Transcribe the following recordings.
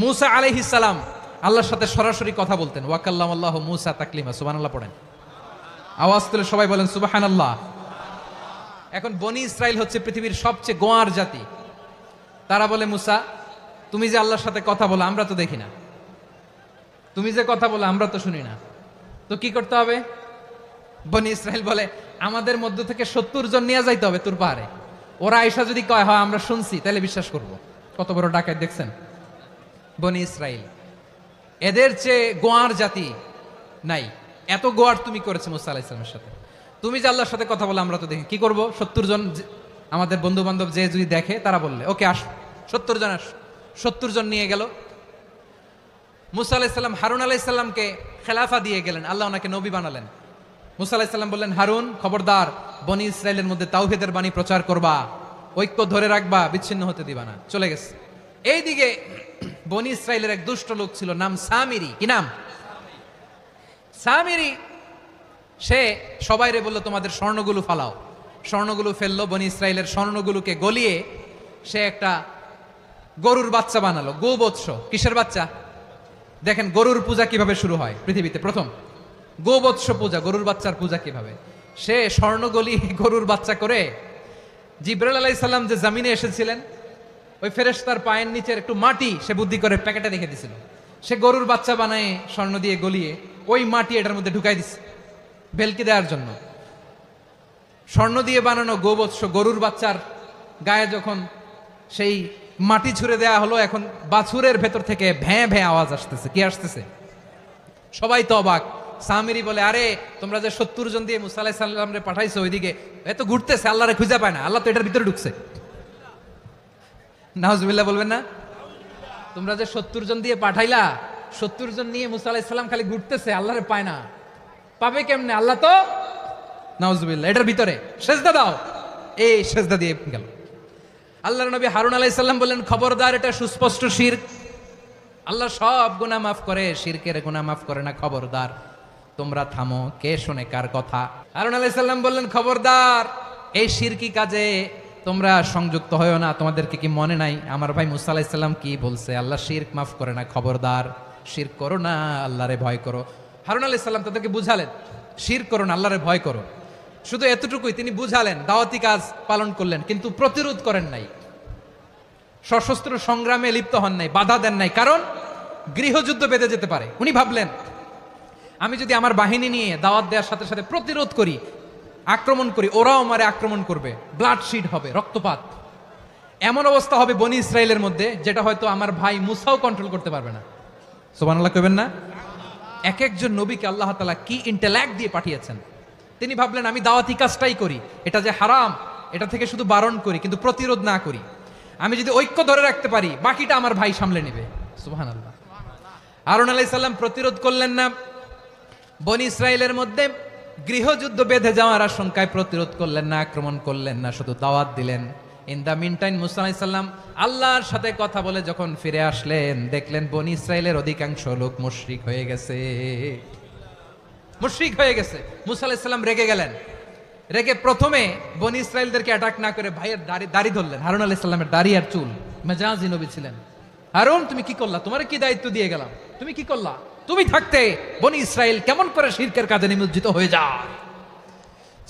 মুসা আলাইহিস সালাম আল্লাহর সাথে সরাসরি কথা বলতেন। ওয়াকাল্লামাল্লাহু মুসা তাকলিমা, সুবহানাল্লাহ পড়েন। আওয়াজ তুলে সবাই বলেন সুবহানাল্লাহ। এখন বনি ইসরাইল হচ্ছে পৃথিবীর সবচেয়ে গোয়ার জাতি। তারা বলে, মুসা তুমি যে আল্লাহর সাথে কথা বলো আমরা তো দেখি না, তুমি যে কথা বলো আমরা তো শুনি না, তো কি করতে হবে? বনি ইসরাইল বলে, আমাদের মধ্য থেকে 70 জন নিয়ে যাইতে হবে তোর পাহাড়ে। ওরা আয়েশা যদি কয় হয় আমরা শুনছি, তাহলে বিশ্বাস করব। কত বড় ডাকাত দেখছেন বনি ইসরাইল। এদের চেয়ে গোয়ার জাতি নাই। এত গোয়ার তুমি করেছো মুসা আলাইহিস সালামের সাথে। তুমি যে আল্লাহর সাথে কথা বলে আমরা তো দেখি, কি করব? 70 জন আমাদের বন্ধু বান্ধব যে যদি দেখে, তারা বললে ওকে আস, 70 জন আস। 70 জন নিয়ে গেল। মুসা আলাইহিস সালাম হারুন আলাইহিস সালামকে খেলাফা দিয়ে গেলেন, আল্লাহ ওনাকে নবী বানালেন। মুসা আলাইহিস সালাম বললেন, হারুন খবরদার, বনি ইসরাইলের মধ্যে তাওহীদের বাণী প্রচার করবা, ঐক্য ধরে রাখবা, বিচ্ছিন্ন হতে দিবা না। চলে গেছে। এইদিকে বনি ইসরাইলের এক দুষ্ট লোক ছিল, নাম সামিরি। কি নাম? সামিরি। সে সবাইরে বলল তোমাদের স্বর্ণগুলো ফালাও। স্বর্ণগুলো ফেললো, বনি ইসরাইলের স্বর্ণগুলোকে গলিয়ে সে একটা গরুর বাচ্চা বানালো। গোবৎস। কিসের বাচ্চা? দেখেন গরুর পূজা কিভাবে শুরু হয় পৃথিবীতে প্রথম। গোবৎস পূজা, গরুর বাচ্চার পূজা কিভাবে। সে স্বর্ণ গলি গরুর বাচ্চা করে, জিবরাইল আলাইহিস সালাম যে জমিনে এসেছিলেন, ওই ফেরেশতার পায়ের নিচের একটু মাটি সে বুদ্ধি করে প্যাকেটে রেখে দিছিল। সে গরুর বাচ্চা বানায় স্বর্ণ দিয়ে গলিয়ে ওই মাটি এটার মধ্যে ঢুকাই দিছে ভেলকি দেওয়ার জন্য। স্বর্ণ দিয়ে বানানো গোবৎস গরুর বাচ্চার গায়ে যখন সেই মাটি ছুঁড়ে দেয়া হলো, এখন বাছুরের ভেতর থেকে ভ্যাঁ ভ্যাঁ আওয়াজ আসতেছে। কি আসতেছে? সবাই তো অবাক। সামিরি বলে, আরে তোমরা যে 70 জন দিয়ে মুসা আলাইহিস সালামরে পাঠাইছো, ওইদিকে এত ঘুরতেছে, আল্লাহরে খুঁজে পায় না, আল্লাহ তো এটার ভিতরে ঢুকছে। নাউজুবিল্লাহ বলবেন না? তোমরা যে 70 জন দিয়ে পাঠাইলা, 70 জন নিয়ে মুসা আলাইহিস সালাম খালি ঘুরতেছে, আল্লাহরে পায় না। পাবে কেমনে? আল্লাহ তো, নাউজুবিল্লাহ, এটার ভিতরে সেজদা দাও। এই সেজদা দিয়ে গেল। আল্লাহর নবী হারুন আলাইহিস সালাম বললেন, খবরদার, এটা সুস্পষ্ট শিরক। আল্লাহ সব গুনাহ মাফ করে, শিরকের গুনাহ মাফ করে না, খবরদার তোমরা থামো। কে শোনে কার কথা? হারুন আলাইহিস সালাম বললেন, খবরদার, এই শিরকি কাজে তোমরা সংযুক্ত হয়ো না। তোমাদেরকে কি মনে নাই আমার ভাই মুসা আলাইহিস সালাম কি বলছে? আল্লাহ শিরক মাফ করে না, খবরদার শিরক করো না, আল্লাহরে ভয় করো। হারুন আলাইহিস সালাম তাদেরকে বুঝালেন, শিরক করো না, আল্লাহরে ভয় করো। শুধু এতটুকুই তিনি বুঝালেন, দাওয়াতি কাজ পালন করলেন, কিন্তু প্রতিরোধ করেন নাই, সশস্ত্র সংগ্রামে লিপ্ত হন নাই, বাধা দেন নাই, কারণ গৃহযুদ্ধ বেঁধে যেতে পারে। উনি ভাবলেন, আমি যদি আমার বাহিনী নিয়ে দাওয়াত দেওয়ার সাথে সাথে প্রতিরোধ করি, আক্রমণ করি, ওরাও আমারে আক্রমণ করবে, ব্লাডশিড হবে, রক্তপাত, এমন অবস্থা হবে বনি ইসরাইলের মধ্যে যেটা হয়তো আমার ভাই মুসাও কন্ট্রোল করতে পারবে না। সুবহানাল্লাহ কইবেন না? এক একজন নবীকে আল্লাহ তাআলা কি ইন্টেলেক্ট দিয়ে পাঠিয়েছেন। তিনি ভাবলেন, আমি দাওয়াতি কাজটাই করি, এটা যে হারাম এটা থেকে শুধু বারণ করি, কিন্তু প্রতিরোধ না করি। আমি যদি ঐক্য ধরে রাখতে পারি, বাকিটা আমার ভাই সামলে নেবে। সুবহানাল্লাহ। হারুন আলাইহিস সালাম প্রতিরোধ করলেন না, বনি ইসরাইলের মধ্যে গৃহযুদ্ধ বেঁধে যাওয়ার আশঙ্কায় প্রতিরোধ করলেন না, আক্রমণ করলেন না, শুধু দাওয়াত দিলেন। ইন দা মিন টাইম মুসা আলাইহিস সালাম আল্লাহর সাথে কথা বলে যখন ফিরে আসলেন, দেখলেন বনি ইসরাইলের অধিকাংশ লোক মুশরিক হয়ে গেছে। মুশরিক হয়ে গেছে। মুসা আলাইহিস সালাম রেগে গেলেন। রেগে প্রথমে বনি ইসরাইলদেরকে অ্যাটাক না করে ভাইয়ের দাড়ি ধরলেন। হারুন আলাইহিস সালামের দাড়ি আর চুল। মেজাজি নবী ছিলেন। হারুন, তুমি কি করলা? তোমার কি দায়িত্ব দিয়ে গেলাম, তুমি কি করলা? তুমি থাকতে বনি ইসরাইল কেমন করে শিরকের কাজে নিমজ্জিত হয়ে যায়?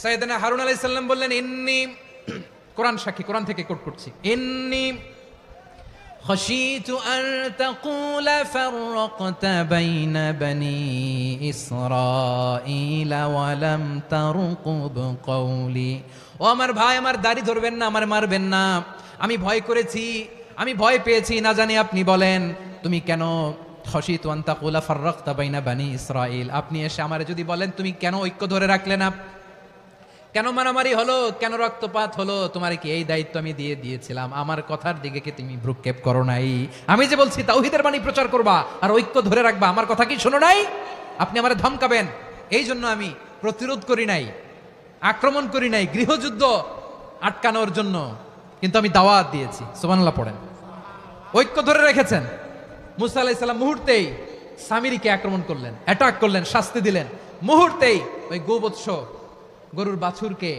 সাইয়েদনা হারুন আলাইহিস সালাম বললেন, ইন্নী, কোরআন সাক্ষী, কোরআন থেকে কোট করছি, ইন্নী খাশিতু আন তাকুলা ফাররাকতা বাইনা বনি ইসরাঈল ওয়া লাম তারকুব কওলি। ও আমার ভাই, আমার দাড়ি ধরবেন না, আমার মারবেন না। আমি ভয় করেছি, আমি ভয় পেয়েছি, না জানি আপনি বলেন তুমি কেন খাশিতু আন তাকুলা ফাররাকতা বাইনা বনি ইসরাঈল, আপনি এসে আমারে যদি বলেন তুমি কেন ঐক্য ধরে রাখলে না, কেন মারামারি হলো, কেন রক্তপাত হলো, তোমার কি এই দায়িত্ব আমি দিয়ে দিয়েছিলাম? আমার কথার দিকে কি তুমি ভ্রুক্ষেপ করো নাই? আমি যে বলছি তাওহীদের বাণী প্রচার করবা আর ঐক্য ধরে রাখবা, আমার কথা কি শোনো নাই? আপনি আমারে ধমকাবেন, এই জন্য আমি প্রতিরোধ করি নাই, আক্রমণ করি নাই, গৃহযুদ্ধ আটকানোর জন্য কিন্তু আমি দাওয়াত দিয়েছি। সুবহানাল্লাহ পড়েন। ঐক্য ধরে রেখেছেন। মুসা আলাইহিস সালাম মুহূর্তেই সামিরিকে আক্রমণ করলেন, অ্যাটাক করলেন, শাস্তি দিলেন। মুহূর্তেই ওই গোবৎস গরুর বাছুরকে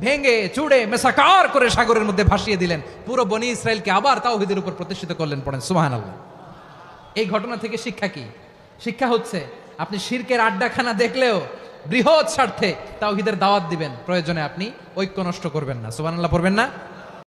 ভেঙে চুড়ে মেসাকার করে সাগরের মধ্যে ভাসিয়ে দিলেন। পুরো বনি ইসরাইলকে আবার তাওহীদের উপর প্রতিষ্ঠিত করলেন। পড়েন সুবহানাল্লাহ। এই ঘটনা থেকে শিক্ষা কি? শিক্ষা হচ্ছে আপনি শিরকের আড্ডাখানা দেখলেও বৃহৎ স্বার্থে তাওহীদের দাওয়াত দিবেন, প্রয়োজনে আপনি ঐক্য নষ্ট করবেন না। সুবহানাল্লাহ পড়বেন না?